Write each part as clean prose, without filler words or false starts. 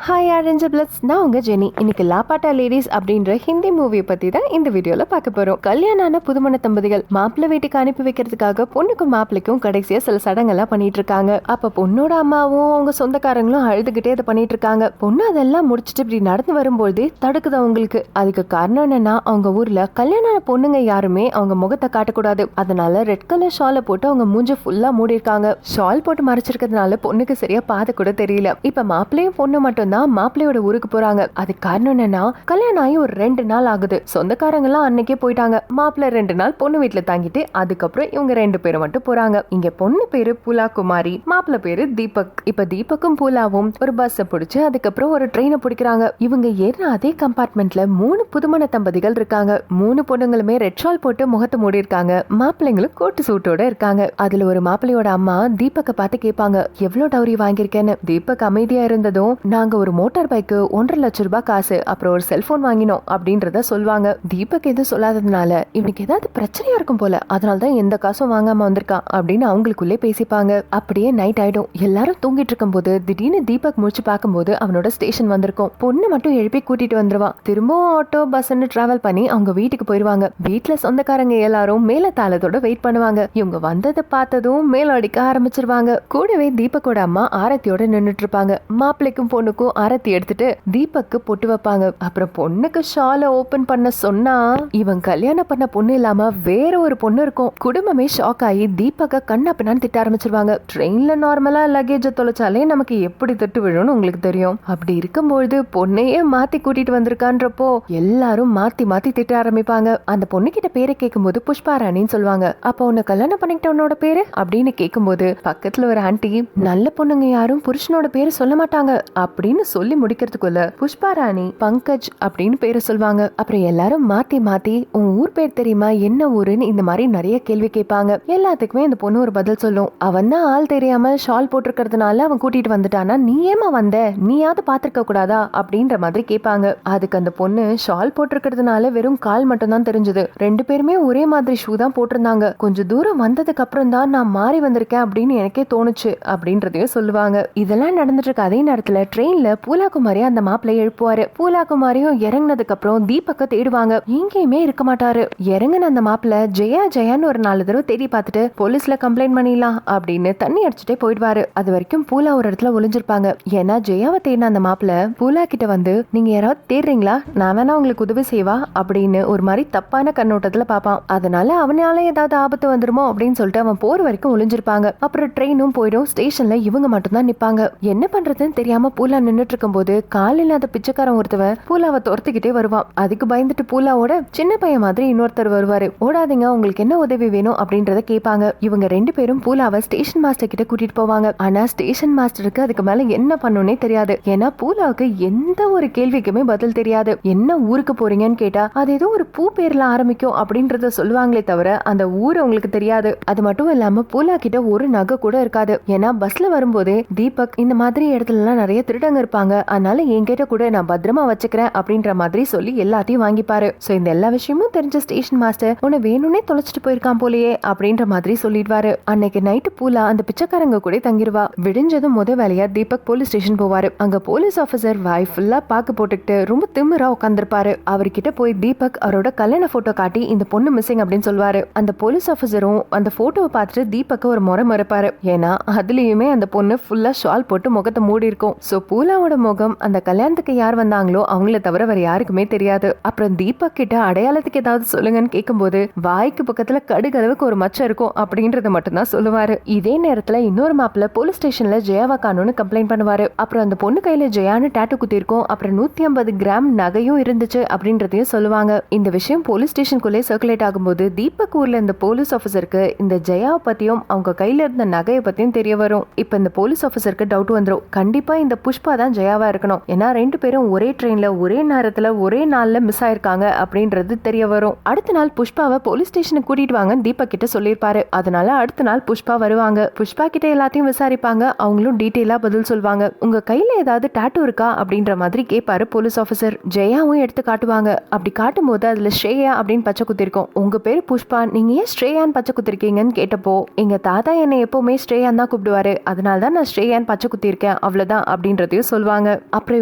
Hi orange பிளட்ஸ், நான் உங்க Jenny. இன்னைக்கு லாபாட்டா லேடிஸ் அப்படின்ற ஹிந்தி மூவியை பத்தி தான் இந்த வீடியோல பார்க்க போறோம். கல்யாணான புதுமண தம்பதிகள் மாப்பிள்ளை வீட்டுக்கு அனுப்பி வைக்கிறதுக்காக பொண்ணுக்கும் மாப்பிள்ளைக்கும் கடைசியா சில சடங்கெல்லாம் பண்ணிட்டு இருக்காங்க. அப்ப பொண்ணோட அம்மாவும் அவங்க சொந்தக்காரங்களும் அழுதுகிட்டே அதை பண்ணிட்டு இருக்காங்க. பொண்ணு அதெல்லாம் முடிச்சுட்டு இப்படி நடந்து வரும்போது தடுக்குது அவங்களுக்கு. அதுக்கு காரணம் என்னன்னா, அவங்க ஊர்ல கல்யாணான பொண்ணுங்க யாருமே அவங்க முகத்தை காட்டக்கூடாது. அதனால ரெட் கலர் ஷாலை போட்டு அவங்க மூஞ்ச ஃபுல்லா மூடி இருக்காங்க. ஷால் போட்டு மறைச்சிருக்கிறதுனால பொண்ணுக்கு சரியா பாத கூட தெரியல. இப்ப மாப்பிள்ளையும் பொண்ணு மட்டும் மாப்பிள்ளையோட ஊருக்கு போறாங்க. அது காரணம் என்னன்னா, கல்யாணம் ஆகி ஒரு 2 நாள் ஆகுது. சொந்தக்காரங்க எல்லாம் அன்னைக்கே போயிட்டாங்க. மாப்பிள்ளை 2 நாள் பொண்ணு வீட்டுல தங்கிட்டு அதுக்கப்புறம் இவங்க 2 பேரும் மட்டும் போறாங்க. இங்க பொண்ணு பேரு பூலா குமாரி, மாப்பிள்ளை பேரு தீபக். இப்ப தீபக்கும் பூலாவும் ஒரு பஸ் பிடிச்சு அதுக்கப்புறம் ஒரு ட்ரெயினை பிடிக்கிறாங்க. இவங்க ஏறின அதே கம்பார்ட்மெண்ட்ல 3 புதுமண தம்பதிகள் இருக்காங்க. 3 பொண்ணுங்களுமே ரெட் ஷால் போட்டு முகத்தை மூடி இருக்காங்க. மாப்பிள்ளைங்களும் கோட்டு சூட்டோட இருக்காங்க. அதுல ஒரு மாப்பிள்ளையோட அம்மா தீபக்க பார்த்து கேட்பாங்க, எவ்வளவு டவுரி வாங்கியிருக்கேன்னு. தீபக் அமைதியா இருந்ததும், நாங்க ஒரு மோட்டார் பைக்கு 1.5 லட்சம் ரூபாய் காசு, அப்புறம் ஒரு செல்போன் வாங்கினோம் அப்படின்றத சொல்லுவாங்க. தீபக் எதுவும் சொல்லாததுனால இவனுக்கு ஏதாவது பிரச்சனையா இருக்கும் போல, அதனாலதான் எந்த காசும் வாங்காம வந்திருக்கான் அப்படின்னு அவங்களுக்குள்ளே பேசிப்பாங்க. அப்படியே நைட் ஆயிடும். எல்லாரும் தூங்கிட்டு இருக்கும் போது திடீர்னு தீபக் முடிச்சு பார்க்கும்போது அவனோட ஸ்டேஷன் வந்திருக்கும். பொண்ணு மட்டும் எழுப்பி கூட்டிட்டு வந்துருவான். திரும்பவும் ஆட்டோ பஸ்ன்னு டிராவல் பண்ணி அவங்க வீட்டுக்கு போயிருவாங்க. வீட்டுல சொந்தக்காரங்க எல்லாரும் மேல தாளத்தோட வெயிட் பண்ணுவாங்க. இவங்க வந்ததை பார்த்ததும் மேல அடிக்க ஆரம்பிச்சிருவாங்க. கூடவே தீபக்கோட அம்மா ஆரத்தியோட நின்னுட்டு இருப்பாங்க. மாப்பிள்ளைக்கும் பொண்ணுக்கும் ஆரத்தி எடுத்துட்டு தீபக்கு பொட்டு வைப்பாங்க. அப்புறம் பொண்ணுக்கு ஷாலை ஓபன் பண்ண சொன்னா, இவன் கல்யாணம் பண்ண பொண்ணு இல்லாம வேற ஒரு பொண்ணு இருக்கும். குடும்பமே ஷாக் ஆகி தீபக்க கண்ணா பின்னான்னு திட்ட ஆரம்பிச்சிருவாங்க. ட்ரெயின்ல நார்மலா லக்கேஜ் தொலைச்சாலே நமக்கு எப்படி திட்டு விழும்னு உங்களுக்கு தெரியும். அப்படி இருக்கும்போது பொண்ணையே மாத்தி கூட்டிட்டு வந்திருக்கான்றப்போ எல்லாரும் மாத்தி மாத்தி திட்ட ஆரம்பிப்பாங்க. அந்த பொண்ணு கிட்ட பேரை கேட்கும்போது புஷ்பாராணின்னு சொல்லுவாங்க. அப்ப உன்னை கல்யாணம் பண்ணிக்கிட்டவனோட பேரு அப்படின்னு கேட்கும்போது பக்கத்துல ஒரு ஆண்டி, நல்ல பொண்ணுங்க யாரும் புருஷனோட பேரு சொல்ல மாட்டாங்க அப்படின்னு சொல்லி முடிக்கிறதுக்குள்ள புஷ்பாராணி பங்கஜ் அப்படின்னு பேரை சொல்வாங்க. அப்புறம் எல்லாரும் மாத்தி மாத்தி உன் ஊர் பேர் தெரியுமா, என்ன ஊருன்னு இந்த மாதிரி நிறைய கேள்வி கேட்பாங்க. எல்லாத்துக்குமே இந்த பொண்ணு ஒரு பதில் சொல்லும். அவன் தான் ஆள் தெரியாம ஷால் போட்டிருக்கிறதுனால அவன் கூட்டிட்டு வந்துட்டானா, நீ ஏமா வந்த, நீயாவது பாத்திருக்க கூடாதா அப்படின்ற மாதிரி கேட்பாங்க. அதுக்கு அந்த பொண்ணு, ஷால் போட்டிருக்கிறதுனால வெறும் கால் மட்டும் தான் தெரிஞ்சது, 2 பேருமே ஒரே மாதிரி ஷூ தான் போட்டிருந்தாங்க, கொஞ்சம் தூரம் வந்ததுக்கு அப்புறம் தான் நான் மாறி வந்திருக்கேன் அப்படின்னு எனக்கே தோணுச்சு அப்படின்றதையும் சொல்லுவாங்க. இதெல்லாம் நடந்துட்டு இருக்க அதே நேரத்துல ட்ரெயின்ல பூலாகுமாரி அந்த மாப்பிள்ளைய எழுப்புவாரு. பூலாகுமாரியும் இறங்கினதுக்கு அப்புறம் தீபக்க தேடுவாங்க. எங்கேயுமே இருக்க மாட்டாரு. இறங்கின அந்த மாப்பிள்ளை ஜெயா ஜெயான்னு ஒரு 4 தடவை தேடி பார்த்துட்டு போலீஸ்ல கம்ப்ளைண்ட் பண்ணிடலாம் அப்படின்னு தண்ணி அடிச்சுட்டே போயிடுவாரு. அது வரைக்கும் பூலா ஒரு இடத்துல ஒளிஞ்சிருப்பாங்க. ஏன்னா ஜெயாவை தேடின அந்த மாப்பிள்ளை பூலா கிட்ட வந்து, நீங்க யாராவது தேடுறீங்களா, நான் வேணா உங்களுக்கு உதவி செய்வா அப்படின்னு ஒரு மாதிரி தப்பான கண்ணோட்டத்துல பாப்பான். அதனால அவனால ஏதாவது ஆபத்து வந்துருமோ அப்படின்னு சொல்லிட்டு அவன் போற வரைக்கும் ஒளிஞ்சிருப்பாங்க. அப்புறம் ட்ரெயினும் போயிடும். ஸ்டேஷன்ல இவங்க மட்டும் தான் நிப்பாங்க. என்ன பண்றதுன்னு தெரியாம பூலா நின்னுட்டு இருக்கும் போது கால் இல்லாத பிச்சைக்காரன் ஒருத்தவன் பூலாவை துரத்துக்கிட்டே வருவான். அதுக்கு பயந்துட்டு பூலாவோட சின்ன பையன் மாதிரி இன்னொருத்தர் வருவாரு. ஓடாதீங்க, உங்களுக்கு என்ன உதவி வேணும் அப்படின்றத கேட்பாங்க. இவங்க 2 பேரும் பூலாவை ஸ்டேஷன் மாஸ்டர் கிட்ட கூட்டிட்டு போவாங்க. ஆனா ஸ்டேஷன் மாஸ்டருக்கு அதுக்கு மேல என்ன பண்ணுனே தெரியாது. ஏன்னா பூலாவுக்கு எந்த ஒரு கேள்விக்குமே பதில் தெரியாது. என்ன ஊருக்கு போறீங்கன்னு கேட்டா அது ஏதோ ஒரு பூ பேர்ல ஆரம்பிக்கும் அப்படின்றத சொல்லுவாங்களே தவிர அந்த ஊர் அவங்களுக்கு தெரியாது. அது மட்டும் இல்லாம பூலா கிட்ட ஒரு நகை கூட இருக்காது. ஏன்னா பஸ்ல வரும்போதே தீபக் இந்த மாதிரி இடத்துல எல்லாம் நிறைய திருடங்க இருப்பாங்க, அதனால என்கிட்ட கூட நான் பத்திரமா வச்சுக்கிறேன் அப்படின்ற மாதிரி சொல்லி எல்லாத்தையும் வாங்கிப்பாரு. சோ இந்த எல்லா விஷயமும் தெரிஞ்ச ஸ்டேஷன் மாஸ்டர், உன்னை வேணும்னே தொலைச்சிட்டு போயிருக்கான் போலயே அப்படின்ற மாதிரி சொல்லிடுவாரு. அன்னைக்கு நைட்டு பூலா அந்த பிச்சைக்காரங்க கூட தங்கிருவா. விடிஞ்சதும் முத வேலையா தீபக் போலீஸ் ஸ்டேஷன் போவாரு. அங்க போலீஸ் ஆபீசர் வாய் ஃபுல்லா பாக்கு போட்டுக்கிட்டு ரொம்ப திமிரா உட்கார்ந்திருப்பாரு. அவர்கிட்ட போய் தீபக் அவரோட கல்யாண போட்டோ காட்டி இந்த பொண்ணு மிஸ்ஸிங் அப்படின்னு சொல்லுவாரு. அந்த போலீஸ் ஆபீசரும் அந்த போட்டோவை பார்த்துட்டு தீபக்க ஒரு முறை மறுப்பாரு. ஏன்னா அதுலயுமே அந்த பொண்ணு ஃபுல்லா ஷால் போட்டு முகத்தை மூடி இருக்கும். சோ பூலாவோட முகம் அந்த கல்யாணத்துக்கு யார் வந்தாங்களோ அவங்கள தவிர வேற யாருக்குமே தெரியாது. அப்புறம் தீபக் கிட்ட அடையாளத்துக்கு ஏதாவது சொல்லுங்கன்னு கேட்கும்போது வாய்க்கு பக்கத்துல கடுகளவுக்கு ஒரு மச்சம் இருக்கும் அப்படின்றத மட்டும் தான் சொல்லுவாரு. இதே நேரத்துல இன்னொரு மாப்பிள்ள போலீஸ் ஸ்டேஷன்ல ஜெயாவா காணும்னு கம்ப்ளைண்ட் பண்ணுவாரு. அப்புறம் அந்த பொண்ணு கையில ஜெயான்னு டாட்டு குத்தி இருக்கும். அப்புறம் 150 கிராம் நகையும் இருந்துச்சு அப்படின்றதையும் சொல்லுவாங்க. இந்த விஷயம் போலீஸ் ஸ்டேஷனுக்குள்ளே சர்க்குலேட் ஆகும்போது தீபக் ஊர்ல இந்த போலீஸ் ஆபீசருக்கு இந்த ஜெயாவை பத்தியும் அவங்க கையில இருந்த நகையை பத்தியும் தெரிய வரும். இப்ப இந்த போலீஸ் ஆபீசருக்கு டவுட் வந்துரும். கண்டிப்பா இந்த புஷ்பா தான் ஜெயாவா இருக்கணும். ஏன்னா 2 பேரும் ஒரே ட்ரெயின்ல ஒரே நேரத்துல ஒரே நாள்ல மிஸ் ஆயிருக்காங்க அப்படின்றது தெரிய வரும். அடுத்த நாள் புஷ்பாவை போலீஸ் ஸ்டேஷனுக்கு கூட்டிட்டு வாங்க தீபக் கிட்ட சொல்லிருப்பாரு. அதனால அடுத்த நாள் புஷ்பா வருவாங்க. புஷ்பா கிட்ட எல்லாத்தையும் விசாரிப்பாங்க. அவங்களும் டீடைலா பதில் சொல்வாங்க. உங்க கையில ஏதாவது டாட்டூ இருக்கா அப்படின்ற மாதிரி கேட்பாரு போலீஸ் ஆபீசர். ஜெயாவும் எடுத்து காட்டுவாங்க. அப்படி காட்டும் போது அதுல ஸ்ரேயா அப்படின்னு பச்சை குத்திருக்கும். உங்க பேரு புஷ்பா, நீங்க ஏன் ஸ்ரேயான்னு பச்சை குத்திருக்கீங்கன்னு கேட்டப்போ, எங்க தாத்தா என்னை எப்பவுமே ஸ்ரேயான் தான் கூப்பிடுவாரு, அதனால தான் நான் ஸ்ரேயான் பச்சை குத்தி இருக்கேன் அவ்வளவுதான் அப்படின்றதையும் சொல்லுவாங்க. அப்புறம்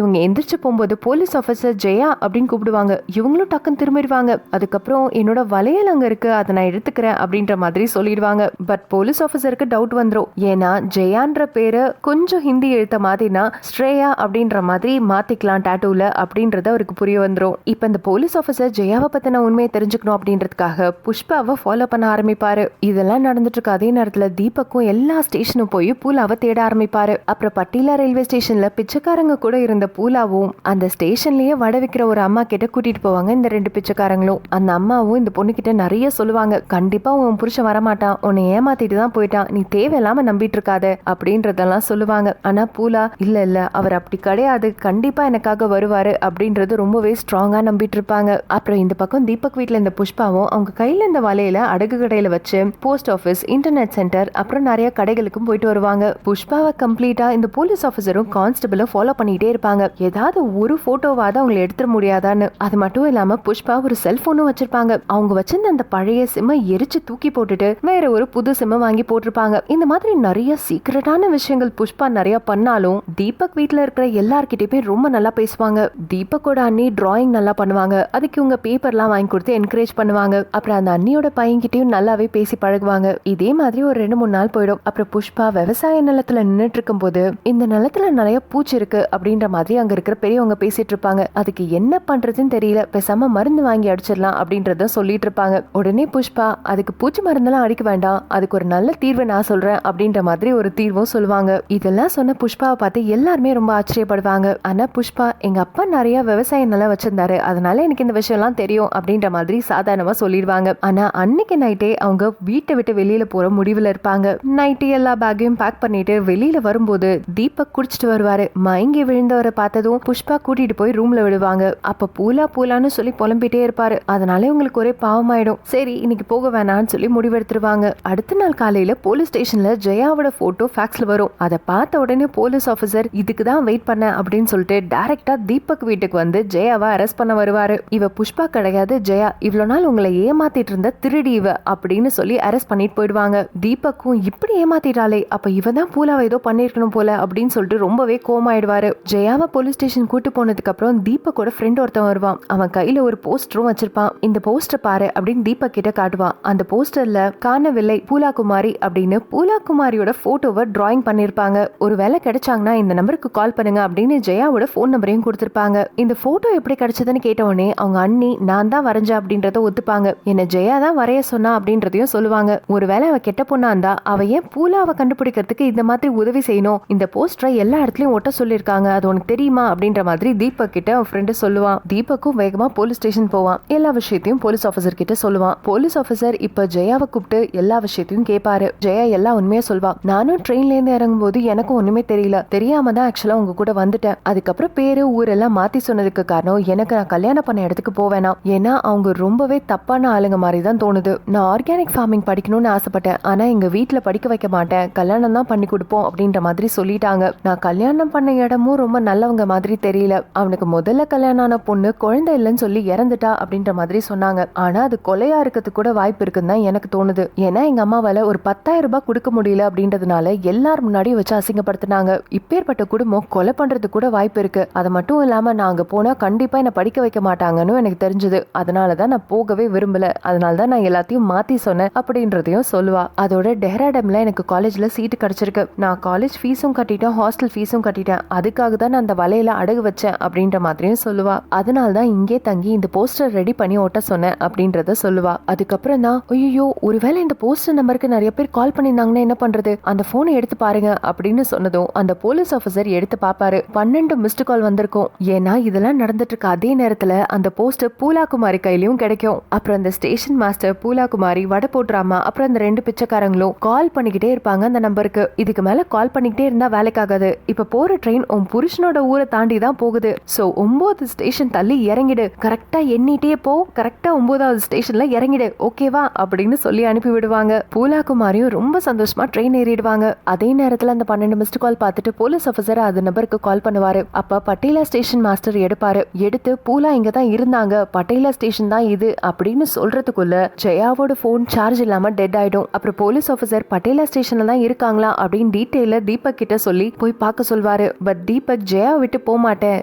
இவங்க எந்திரிச்சு போகும்போது போலீஸ் ஆபீசர் ஜெயா அப்படின்னு கூப்பிடுவாங்க. இவங்களும் டக்குன்னு திரும்பிடுவாங்க. அதுக்கப்புறம் என்னோட வளையல் அங்க இருக்கு, அதை நான் எடுத்துக்கிறேன் அப்படின்ற மாதிரி சொல்லிடுவாங்க. பட் போலீஸ் ஆபீசருக்கு டவுட் வந்துரும். ஏன்னா ஜெயான்ற பேரு கொஞ்சம் ஹிந்தி எழுத்த மாதிரினா ஸ்ரேயா அப்படின்ற மாதிரி மாத்திக்கலாம் டாட்டூல அப்படின்றது அவருக்கு புரிய வந்துரும். இப்ப இந்த போலீஸ் ஆபீசர் ஜெயாவை பத்தின உண்மையை தெரிஞ்சுக்கணும் அப்படின்றதுக்காக புஷ்பாவை ஃபாலோ பண்ண ஆரம்பிப்பாரு. இதெல்லாம் நடந்துட்டு இருக்க அதே நேரத்துல தீபக்கும் எல்லா ஸ்டேஷனும் போய் பூலாவை தேட ஆரம்பிப்பாரு. அப்புறம் பட்டியலா ரயில்வே ஸ்டேஷன்ல பிச்சைக்காரங்க கூட இருந்த பூலாவும் அந்த ஸ்டேஷன்லயே வடை விக்கிற ஒரு அம்மா கிட்ட கூட்டிட்டு போவாங்க இந்த ரெண்டு பிச்சைக்காரங்களும். அந்த அம்மாவும் இந்த பொண்ணு கிட்ட நிறைய சொல்லுவாங்க. கண்டிப்பா உன் புருஷன் வரமாட்டான், உன்னை ஏமாத்திட்டு தான் போயிட்டான், நீ தேவையில்லாம நம்பிட்டு இருக்காத அப்படின்றதெல்லாம் சொல்லுவாங்க. ஆனா பூலா இல்ல இல்ல அவர் அப்படி கிடையாது, கண்டிப்பா எனக்காக வருவாரு அப்படின்றது ரொம்பவே ஸ்ட்ராங்கா நம்பிட்டு இருப்பாங்க. அப்புறம் இந்த பக்கம் தீபக் வீட்டுல இந்த புஷ்பாவும் அவங்க கையில இந்த வலையில அடகு கடையில வச்சு போஸ்ட் ஆபீஸ், இன்டர்நெட் சென்டர், அப்புறம் நிறைய கடைகளுக்கும் போயிட்டு வருவாங்க. புஷ்பாவை கம்ப்ளீட்டா இந்த போலீஸ் ஆபீசரும் கான்ஸ்டபிளும் ஃபாலோ பண்ணிட்டே இருப்பாங்க. ஏதாவது ஒரு போட்டோவாத அவங்களை எடுத்துட முடியாதான்னு. அது மட்டும் இல்லாம புஷ்பா ஒரு செல்போனும் வச்சிருப்பாங்க. அவங்க வச்சிருந்த அந்த பழைய சிம்மை எரிச்சு தூக்கி போட்டுட்டு வேற ஒரு புது சிம்மை வாங்கி போட்டிருப்பாங்க. இந்த மாதிரி நிறைய சீக்கிரட்டான விஷயங்கள் புஷ்பா நிறைய பண்ணாலும் தீபக் வீட்டுல இருக்கிற எல்லார்கிட்டயுமே ரொம்ப நல்லா பேசுவாங்க. தீபக்கோட அண்ணி டிராயிங் நல்லா பண்ணுவாங்க. அதுக்கு இவங்க பேப்பர்லாம் வாங்கி கொடுத்து என்கரேஜ் பண்ணுவாங்க. அப்புறம் அந்த அண்ணியோட பையன்கிட்டயும் நல்லாவே பேசி பழகுவாங்க. இதே மாதிரி ஒரு 2-3 நாள் போயிடும். அப்புறம் புஷ்பா விவசாய நிலத்துல நின்னுட்டு இருக்கும் போது இந்த நிலத்துல நிறைய பூச்சி இருக்கு அப்படின்ற மாதிரி அங்க இருக்கிற பெரியவங்க பேசிட்டு இருப்பாங்க. அதுக்கு என்ன பண்றதுன்னு தெரியல, பேசாம மருந்து வாங்கி அடிச்சிடலாம் அப்படின்றத சொல்லிட்டு இருப்பாங்க. உடனே புஷ்பா அதுக்கு பூச்சி மருந்தெல்லாம் அடிக்க வேண்டாம், அதுக்கு ஒரு நல்ல தீர்வை நான் சொல்றேன் அப்படின்ற மாதிரி ஒரு தீர்வும் சொல்லுவாங்க. இதெல்லாம் சொன்ன புஷ்பாவை பார்த்து எல்லாருமே ரொம்ப ஆச்சரியப்படுவாங்க. ஆனா புஷ்பா எங்க அப்பா நிறைய விவசாய நிலம் வச்சிருந்தாரு, அதனால எனக்கு இந்த விஷயம் எல்லாம் தெரியும் அப்படின்ற மாதிரி சாதாரணமா சொல்லிடுவாங்க. ஆனா அன்னைக்கு நைட்டே அவங்க வீட்டை விட்டு வெளியில போற முடிவுல இருப்பாங்க. நைட்டு எல்லா பேக்கையும் பேக் பண்ணிட்டு வெளியில வரும்போது தீபக் குடிச்சிட்டு வருவாரு. மயங்கி விழுந்தவரை பார்த்ததும் புஷ்பா கூட்டிட்டு போய் ரூம்ல விடுவாங்க. அப்ப பூலா பூலான்னு சொல்லி புலம்பிட்டே இருப்பாரு. அதனால உங்களுக்கு ஒரே பாவமாயிடும். சரி இன்னைக்கு போக வேணாம்னு சொல்லி முடிவெடுத்துருவாங்க. அடுத்த நாள் காலையில போலீஸ் ஸ்டேஷன்ல ஜெயாவோட போட்டோ ஃபேக்ஸ்ல வரும். அதை பார்த்த உடனே போலீஸ் ஆபீசர் இதுக்கு தான் வெயிட் பண்ண அப்படின்னு சொல்லிட்டு டைரக்டா தீபக் வீட்டுக்கு வந்து ஜெயாவை அரெஸ்ட் பண்ண வருவாரு. இவ புஷ்பா கிடையாது ஜெயா, இவ்வளவு நாள் உங்களை ஏமாத்திட்டு இருந்த திருடி இவ அப்படின்னு சொல்லி அரெஸ்ட் பண்ணிட்டு போயிடுவாங்க. தீபக்கும் இப்படி ஏமாத்திட்டாலே அப்ப இவ தான் பூலாவை ஏதோ பண்ணிருக்கணும் போல அப்படின்னு சொல்லிட்டு ரொம்பவே கோமாயிடுவாரு. ஜெயாவை போலீஸ் ஸ்டேஷன் கூட்டு போனதுக்கு அப்புறம் தீபக்கோட ஃப்ரெண்ட் ஒருத்தன் வருவான். அவன் கையில ஒரு போஸ்டரும் வச்சிருப்பான். இந்த போஸ்டர் பாரு அப்படின்னு தீபக் கிட்ட காட்டுவான். அந்த போஸ்டர்ல காணவில்லை பூலா குமாரி அப்படின்னு பூலா குமாரியோட போட்டோவை டிராயிங் பண்ணிருப்பாங்க. ஒரு வேலை கிடைச்சாங்கன்னா இந்த நம்பருக்கு கால் பண்ணுங்க அப்படின்னு ஜெயாவோட போன் நம்பரையும் கொடுத்திருப்பாங்க. இந்த போட்டோ எப்படி கிடைச்சதுன்னு கேட்ட உடனே அவங்க அண்ணி நான் தான் வரைஞ்சா அப்படின்றத ஒத்துப்பாங்க. என்ன ஜெயா தான் வரைய சொன்னா அப்படின்றதையும் சொல்லுவாங்க. ஒருவேளை அவ கெட்ட பொண்ணா இருந்தா அவ ஏன் பூலாவை கண்டுபிடிக்கிறதுக்கு இந்த மாதிரி உதவி செய்யணும், இந்த போஸ்டரை எல்லா இடத்துலயும் ஒட்ட சொல்லிருக்காங்க, அது உனக்கு தெரியுமா அப்படின்ற மாதிரி தீபக் கிட்ட அவன் ஃப்ரெண்டு சொல்லுவான். தீபக்கும் வேகமா போலீஸ் ஸ்டேஷன் போவான். எல்லா விஷயத்தையும் போலீஸ் ஆபீசர் கிட்ட சொல்லுவான். போலீஸ் ஆபீசர் இப்ப ஜெயாவை கூப்பிட்டு எல்லா விஷயத்தையும் கேட்பாரு. ஜெயா எல்லா உண்மையா சொல்வா. நானும் ட்ரெயின்ல இருந்து இறங்கும் போது எனக்கும் ஒண்ணுமே தெரியல, தெரியாம தான் ஆக்சுவலா உங்க கூட வந்துட்டேன். அதுக்கப்புறம் பேரு ஊரெல்லாம் மாத்தி சொன்னதுக்கு காரணம் எனக்கு நான் கல்யாணம் பண்ண இடத்துக்கு போவேனா, ஏன்னா அவங்க ரொம்பவே தப்பான ஆளுங்க மாதிரி தான் தோணுது. நான் ஆர்கானிக் ஃபார்மிங் படிக்கணும்னு ஆசைப்பட்டேன், ஆனா எங்க வீட்டுல படிக்க வைக்க மாட்டேன், கல்யாணம் தான் பண்ணி கொடுப்போம் அப்படின்ற மாதிரி சொல்லிட்டாங்க. நான் கல்யாணம் பண்ண இடமும் ரொம்ப நல்லவங்க மாதிரி தெரியல. அவனுக்கு முதல்ல கல்யாணம் ஆன பொண்ணு குழந்தை இல்லைன்னு சொல்லி இறந்துட்டா அப்படின்ற மாதிரி சொன்னாங்க. ஆனா அது கொலையா இருக்கிறதுக்கு கூட வாய்ப்பு இருக்குன்னு தான் எனக்கு தோணுது. ஏன்னா எங்க அம்மாவால ஒரு 10,000 ரூபாய் கொடுக்க முடியல அப்படின்றதுனால எல்லார் முன்னாடியும் வச்சு அசிங்கப்படுத்தினாங்க. இப்பேற்பட்ட குடும்பம் கொலை பண்றது கூட வாய்ப்பு இருக்கு. அது மட்டும் இல்லாம நான் அங்க போனா கண்டிப்பா என்ன படிக்க வைக்க மாட்டாங்கன்னு எனக்கு தெரிஞ்சது. அதனாலதான் நான் போகவே விரும்பல. அதனாலதான் நான் எல்லாத்தையும் மாத்தி சொன்னேன் அப்படின்றதையும் சொல்லுவா. அதோட டெஹ்ராடூன்ல எனக்கு காலேஜ்ல சீட்டு கிடைச்சிருக்கு. நான் காலேஜ் ஃபீஸும் கட்டிட்டேன், ஹாஸ்டல் ஃபீஸும் கட்டிட்டேன். அதுக்காக தான் நான் அந்த வலையில அடகு வச்சேன் அப்படின்ற மாதிரியும் சொல்லுவா. அதனால்தான் இங்கே தங்கி இந்த போஸ்டர் ரெடி பண்ணி ஓட்ட சொன்னேன் அப்படின்றத சொல்லுவா. அதுக்கப்புறம் தான் ஐயோ ஒருவேளை இந்த போஸ்டர் நம்பருக்கு நிறைய பேர் கால் பண்ணியிருந்தாங்கன்னா என்ன பண்றது, அந்த போனை எடுத்து பாருங்க அப்படின்னு சொன்னதும் அந்த போலீஸ் ஆபீசர் எடுத்து பாப்பாரு. 12 மிஸ்டு கால் வந்திருக்கும். ஏன்னா இதெல்லாம் நடந்துட்டு இருக்க அதே நேரத்துல அந்த போஸ்டர் பூலா குமாரி கையிலயும் கிடைக்கும். அப்புறம் அந்த ஸ்டேஷன் மாஸ்டர், பூலா குமாரி, வடை போட்டுறாமா, அப்புறம் அந்த 2 பிச்சைக்காரங்களும் கால் பண்ணிக்கிட்டே இருப்பாங்க அந்த நம்பருக்கு. இதுக்கு மேல கால் பண்ணிக்கிட்டே இருந்தா வேலைக்காகாது. இப்ப போற ட்ரெயின் உன் புருஷனோட ஊரை தாண்டி தான் போகுது. சோ 9 ஸ்டேஷன் தள்ளி இறங்கிடு, கரெக்டா எண்ணிட்டே போ, கரெக்டா 9வது ஸ்டேஷன்ல இறங்கிடு, ஓகேவா அப்படின்னு சொல்லி அனுப்பி விடுவாங்க. பூலா குமாரியும் ரொம்ப சந்தோஷமா ட்ரெயின் ஏறிடுவாங்க. அதே நேரத்துல அந்த 12 மிஸ்டு கால் பார்த்துட்டு போலீஸ் ஆபீசர் அது நம்பருக்கு கால் பண்ணுவாரு. அப்ப பட்டேலா ஸ்டேஷன் மாஸ்டர் எடுப்பாரு. எடுத்து பூலா இங்க தான் இருந்தாங்க, பட்டேலா ஸ்டேஷன் தான் இது அப்படின்னு சொல்றதுக்குள்ள ஜெயாவோட போன் சார்ஜ் இல்லாம டெட் ஆயிடும். அப்புறம் போலீஸ் ஆபீசர் பட்டேலா ஸ்டேஷன்ல தான் இருக்காங்களா அப்படின்னு டீடைல தீபக் கிட்ட சொல்லி போய் பார்க்க சொல்வாரு. பட் தீபக் ஜெயா விட்டு போக மாட்டேன்,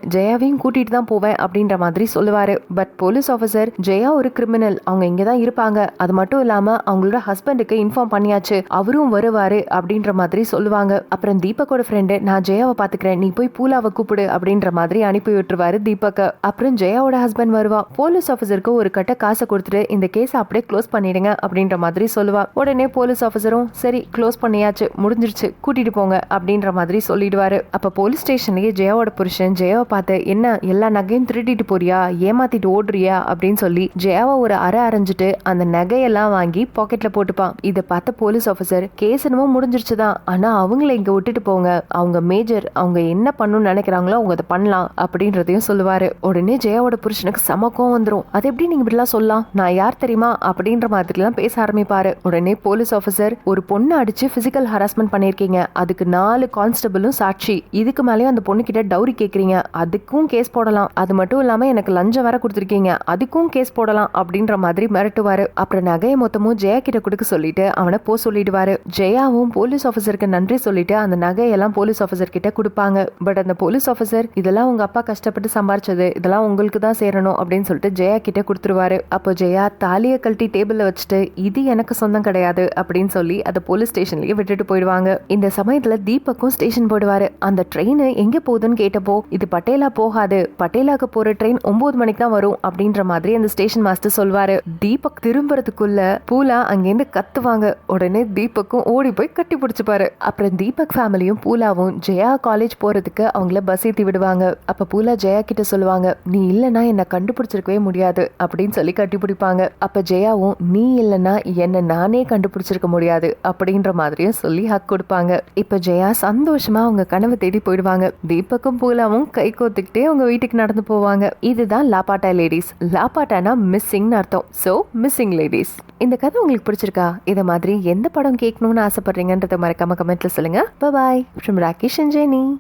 ஜெயாவையும் கூட்டிட்டு தான் போவேன் அப்படின்ற மாதிரி சொல்லுவாரு. பட் போலீஸ் ஆஃபீஸர் ஜெயா ஒரு கிரிமினல், அவங்க இங்கதான் இருப்பாங்க, அது மட்டும் இல்லாம அவங்களோட ஹஸ்பண்டுக்கு இன்ஃபார்ம் பண்ணியாச்சு, அவரும் வருவாரு அப்படின்ற மாதிரி சொல்லுவாங்க. அப்புறம் தீபக்கோட ஃப்ரெண்டு நான் ஜெயாவை பாத்துக்கிறேன், நீ போய் பூலாவை கூப்பிடு அப்படின்ற மாதிரி அனுப்பி விட்டுருவாரு தீபக். அப்புறம் ஜெயாவோட ஹஸ்பண்ட் வருவா. போலீஸ் ஆஃபீஸருக்கு ஒரு கட்ட காசை கொடுத்துட்டு இந்த கேஸ் அப்படியே க்ளோஸ் பண்ணிடுங்க அப்படின்ற மாதிரி சொல்லுவா. உடனே போலீஸ் ஆஃபீஸரும் சரி க்ளோஸ் பண்ணியாச்சு, முடிஞ்சிருச்சு, கூட்டிட்டு போங்க அப்படின்ற மாதிரி சொல்லிடுவாரு. அப்ப போலீஸ் ஸ்டேஷன்லயே ஜெயாவோட புருஷன் ஜெயாவை பார்த்து என்ன எல்லா நகையும் திருடிட்டு போறியா, ஏமாத்திட்டு ஓடுறியா அப்படின்னு சொல்லி ஜெயாவை ஒரு அரைஞ்சிட்டு அந்த நகையெல்லாம் வாங்கி பாக்கெட்ல போட்டுப்பான். இதை பார்த்த போலீஸ் ஆஃபீஸர் கேஸ் என்னமோ முடிஞ்சிருச்சுதான், ஆனா அவங்கள இங்க விட்டுட்டு போங்க, அவங்க மேஜர், அவங்க என்ன பண்ணணும்னு நினைக்கிறாங்களோ அவங்க அதை பண்ணலாம் அப்படின்றதையும் சொல்லுவாரு. உடனே ஜெயாவோட புருஷனுக்கு சமக்கம் வந்துரும். அது எப்படி நீங்க இப்படிலாம் சொல்லலாம், நான் யார் தெரியுமா அப்படின்ற மாதிரி எல்லாம் பேச ஆரம்பிப்பாரு. உடனே போலீஸ் ஆஃபீஸர் ஒரு பொண்ணு அடிச்சு பிசிக்கல் ஹராஸ்மெண்ட் பண்ணிருக்கீங்க, அதுக்கு 4 கான்ஸ்டபிளும் சாட்சி, இதுக்கு மேலேயும் அந்த பொண்ணு கிட்ட டவுரி கேக்குறீங்க, அதுக்கும் கேஸ் போடலாம், அது மட்டும் இல்லாம எனக்கு லஞ்சம் வர கொடுத்துருக்கீங்க, அதுக்கும் கேஸ் போடலாம் அப்படின்ற மாதிரி மிரட்டுவாரு. அப்புறம் நகையை மொத்தமும் ஜெயா கிட்ட கொடுக்க சொல்லிட்டு அவனை போ சொல்லிடுவாரு. ஜெயாவும் போலீஸ் ஆஃபீஸருக்கு நன்றி சொல்லிட்டு அந்த நகையெல்லாம் போலீஸ் ஆஃபீஸர் கிட்ட கொடுப்பாங்க. பட் அந்த போலீஸ் ஆஃபீஸர் இதெல்லாம் உங்க அப்பா கஷ்டப்பட்டு சம்பாரிச்சது, இதெல்லாம் உங்களுக்கு தான் சேரணும் அப்படின்னு சொல்லிட்டு ஜெயா கிட்ட கொடுத்துருவாரு. அப்போ ஜெயா தாலியை கழட்டி டேபிள்ல வச்சுட்டு இது எனக்கு சொந்தம் கிடையாது அப்படின்னு சொல்லி அதை போலீஸ் ஸ்டேஷன்லயே விட்டுட்டு போயிடுவாங்க. இந்த சமயத்துல தீபக்கும் ஸ்டேஷன் போயிடுவாரு. அந்த ட்ரெயின் எங்க போகுதுன்னு கேட்டப்போ இது பட்டேலா போகாது, பட்டேலாக்கு போற ட்ரெயின் 9 மணிக்கு தான் வரும் அப்படின்ற மாதிரி அந்த ஸ்டேஷன் மாஸ்டர் சொல்வாரு. தீபக் திரும்புறதுக்குள்ள பூலா அங்கேருந்து கத்துவாங்க. உடனே தீபக்கும் ஓடி போய் கட்டி பிடிச்சுப்பாரு. அப்புறம் தீபக் ஃபேமிலியும் பூலாவும் ஜெயா காலேஜ் போறதுக்கு அவங்கள பஸ் ஏத்தி விடுவாங்க. அப்ப பூலா ஜெயா கிட்ட சொல்லுவாங்க நீ இல்லனா என்ன கண்டுபிடிச்சிருக்கவே முடியாது அப்படின்னு சொல்லி கட்டி பிடிப்பாங்க. அப்ப ஜெயாவும் நீ இல்லனா என்ன நானே கண்டுபிடிச்சிருக்க முடியாது அப்படின்ற மாதிரியும் சொல்லி ஹக் கொடுப்பாங்க. இப்ப ஜெயா சந்தோஷமா அவங்க கனவு தேடி போயிடுவாங்க. தீபக்கும் பூலாவும் கை கோத்துக்கிட்டே அவங்க வீட்டுக்கு நடந்து போவாங்க. இதுதான் லாபாட்டா லேடிஸ். லாபாட்டானா மிஸ்ஸிங்னு அர்த்தம். So missing ladies. இந்த கதை உங்களுக்கு பிடிச்சிருக்கா? இத மாதிரி எந்த படம் கேட்கணும்னு ஆசைப்படுறீங்கன்றத மறக்காம கமெண்ட்ல சொல்லுங்க. Bye bye from Rakesh and Jenny.